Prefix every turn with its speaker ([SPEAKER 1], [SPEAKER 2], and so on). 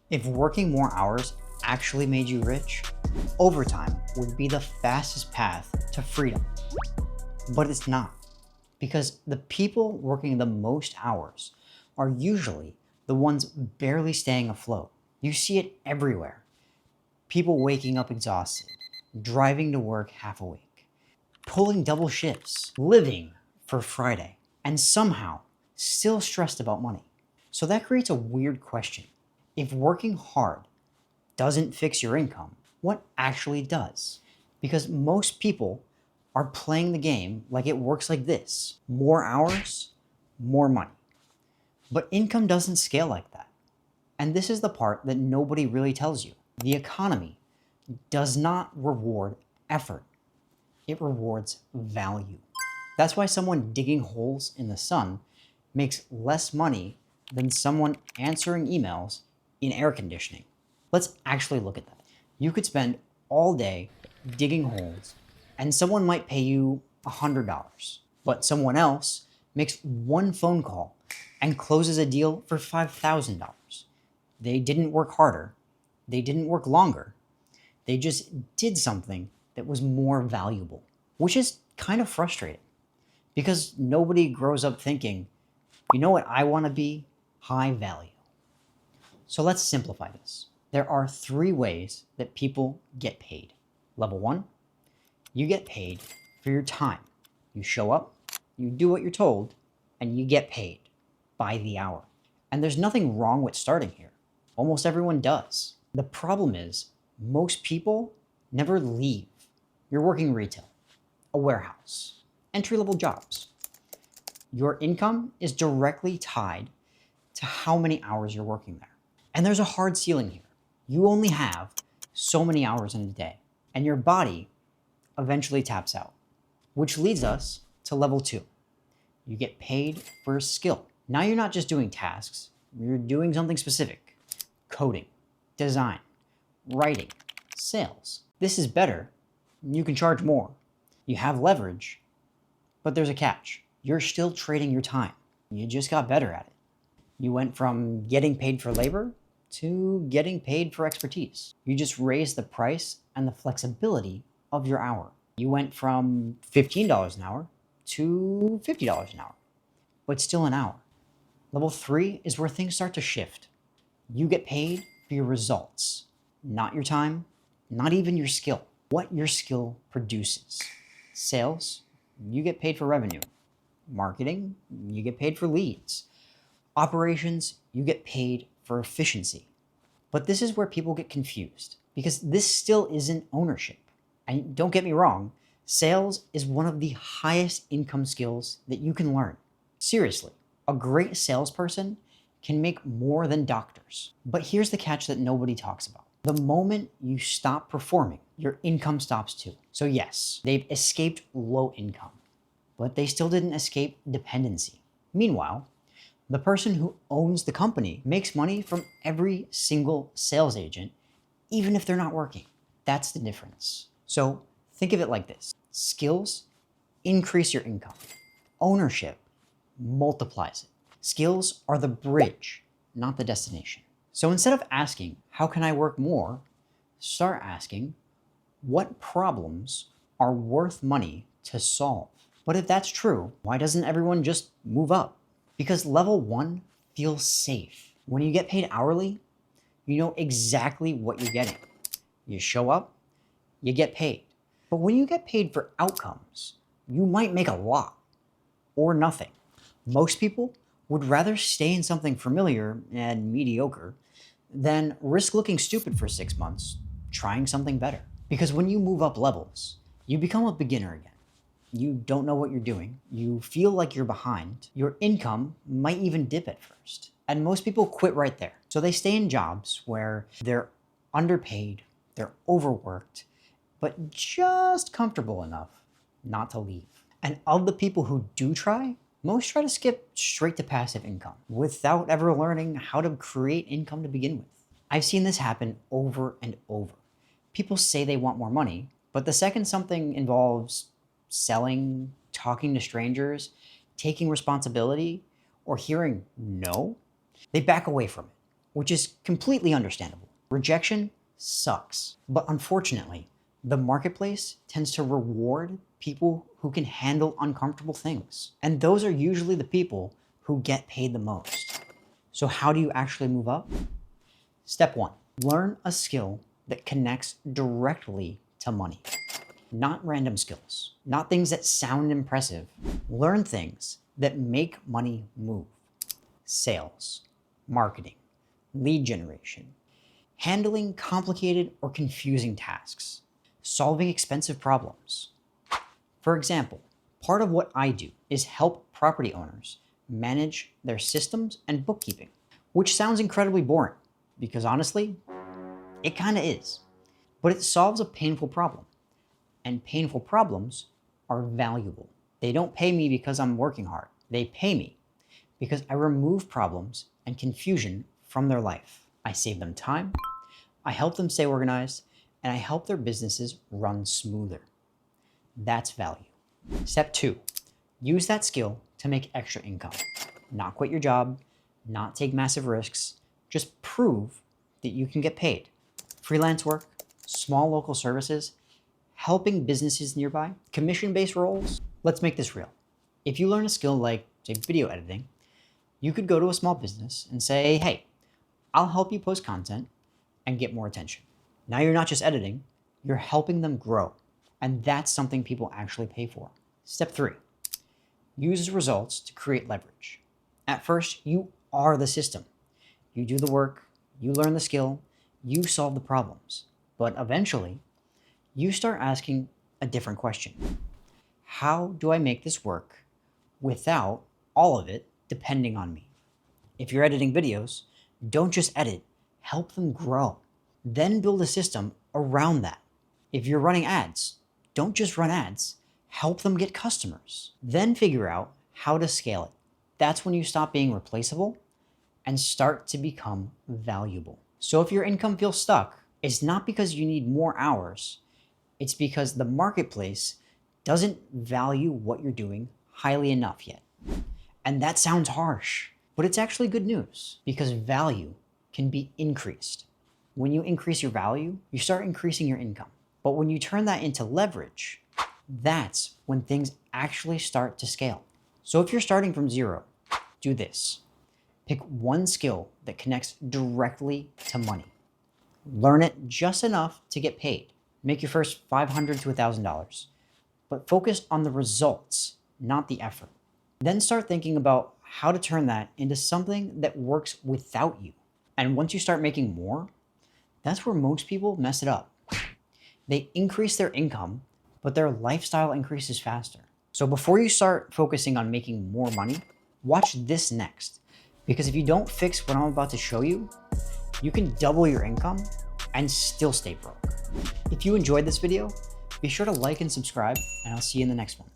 [SPEAKER 1] If working more hours actually made you rich, overtime would be the fastest path to freedom. But it's not, because the people working the most hours are usually the ones barely staying afloat. You see it everywhere. People waking up exhausted, driving to work half awake, pulling double shifts, living for Friday, and somehow still stressed about money. So that creates a weird question. If working hard doesn't fix your income, what actually does? Because most people are playing the game like it works like this: more hours, more money. But income doesn't scale like that. And this is the part that nobody really tells you. The economy does not reward effort, it rewards value. That's why someone digging holes in the sun makes less money than someone answering emails in air conditioning. Let's actually look at that. You could spend all day digging holes and someone might pay you $100, but someone else makes one phone call and closes a deal for $5,000. They didn't work harder, they didn't work longer, they just did something that was more valuable, which is kind of frustrating because nobody grows up thinking, you know what I want to be? High value. So let's simplify this. There are 3 ways that people get paid. Level 1, you get paid for your time. You show up, you do what you're told, and you get paid by the hour. And there's nothing wrong with starting here. Almost everyone does. The problem is most people never leave. You're working retail, a warehouse, entry-level jobs. Your income is directly tied to how many hours you're working there. And there's a hard ceiling here. You only have so many hours in a day, and your body eventually taps out, which leads us to level 2. You get paid for a skill. Now you're not just doing tasks, you're doing something specific. Coding, design, writing, sales. This is better. You can charge more. You have leverage, but there's a catch. You're still trading your time. You just got better at it. You went from getting paid for labor to getting paid for expertise. You just raised the price and the flexibility of your hour. You went from $15 an hour to $50 an hour, but still an hour. Level 3 is where things start to shift. You get paid for your results, not your time, not even your skill. What your skill produces. Sales, you get paid for revenue. Marketing, you get paid for leads. Operations, you get paid for efficiency. But this is where people get confused because this still isn't ownership. And don't get me wrong, sales is one of the highest income skills that you can learn. Seriously, a great salesperson can make more than doctors. But here's the catch that nobody talks about. The moment you stop performing, your income stops too. So yes, they've escaped low income, but they still didn't escape dependency. Meanwhile, the person who owns the company makes money from every single sales agent, even if they're not working. That's the difference. So think of it like this. Skills increase your income. Ownership multiplies it. Skills are the bridge, not the destination. So instead of asking, how can I work more? Start asking, what problems are worth money to solve? But if that's true, why doesn't everyone just move up? Because level 1 feels safe. When you get paid hourly, you know exactly what you're getting. You show up, you get paid. But when you get paid for outcomes, you might make a lot or nothing. Most people would rather stay in something familiar and mediocre than risk looking stupid for 6 months, trying something better. Because when you move up levels, you become a beginner again. You don't know what you're doing. You feel like you're behind. Your income might even dip at first. And most people quit right there. So they stay in jobs where they're underpaid, they're overworked, but just comfortable enough not to leave. And of the people who do try, most try to skip straight to passive income without ever learning how to create income to begin with. I've seen this happen over and over. People say they want more money, but the second something involves selling, talking to strangers, taking responsibility, or hearing no, they back away from it, which is completely understandable. Rejection sucks. But unfortunately, the marketplace tends to reward people who can handle uncomfortable things. And those are usually the people who get paid the most. So how do you actually move up? Step 1, learn a skill that connects directly to money. Not random skills, not things that sound impressive. Learn things that make money move. Sales, marketing, lead generation, handling complicated or confusing tasks, solving expensive problems. For example, part of what I do is help property owners manage their systems and bookkeeping, which sounds incredibly boring because honestly, it kind of is. But it solves a painful problem, and painful problems are valuable. They don't pay me because I'm working hard. They pay me because I remove problems and confusion from their life. I save them time, I help them stay organized, and I help their businesses run smoother. That's value. Step 2, use that skill to make extra income. Not quit your job, not take massive risks, just prove that you can get paid. Freelance work, small local services, helping businesses nearby, commission-based roles. Let's make this real. If you learn a skill like, say, video editing, you could go to a small business and say, hey, I'll help you post content and get more attention. Now you're not just editing, you're helping them grow. And that's something people actually pay for. Step 3, use results to create leverage. At first, you are the system. You do the work, you learn the skill, you solve the problems. But eventually, you start asking a different question. How do I make this work without all of it depending on me? If you're editing videos, don't just edit, help them grow. Then build a system around that. If you're running ads, don't just run ads, help them get customers. Then figure out how to scale it. That's when you stop being replaceable and start to become valuable. So if your income feels stuck, it's not because you need more hours, it's because the marketplace doesn't value what you're doing highly enough yet. And that sounds harsh, but it's actually good news because value can be increased. When you increase your value, you start increasing your income. But when you turn that into leverage, that's when things actually start to scale. So if you're starting from zero, do this. Pick one skill that connects directly to money. Learn it just enough to get paid. Make your first $500 to $1,000, but focus on the results, not the effort. Then start thinking about how to turn that into something that works without you. And once you start making more, that's where most people mess it up. They increase their income, but their lifestyle increases faster. So before you start focusing on making more money, watch this next. Because if you don't fix what I'm about to show you, you can double your income and still stay broke. If you enjoyed this video, be sure to like and subscribe, and I'll see you in the next one.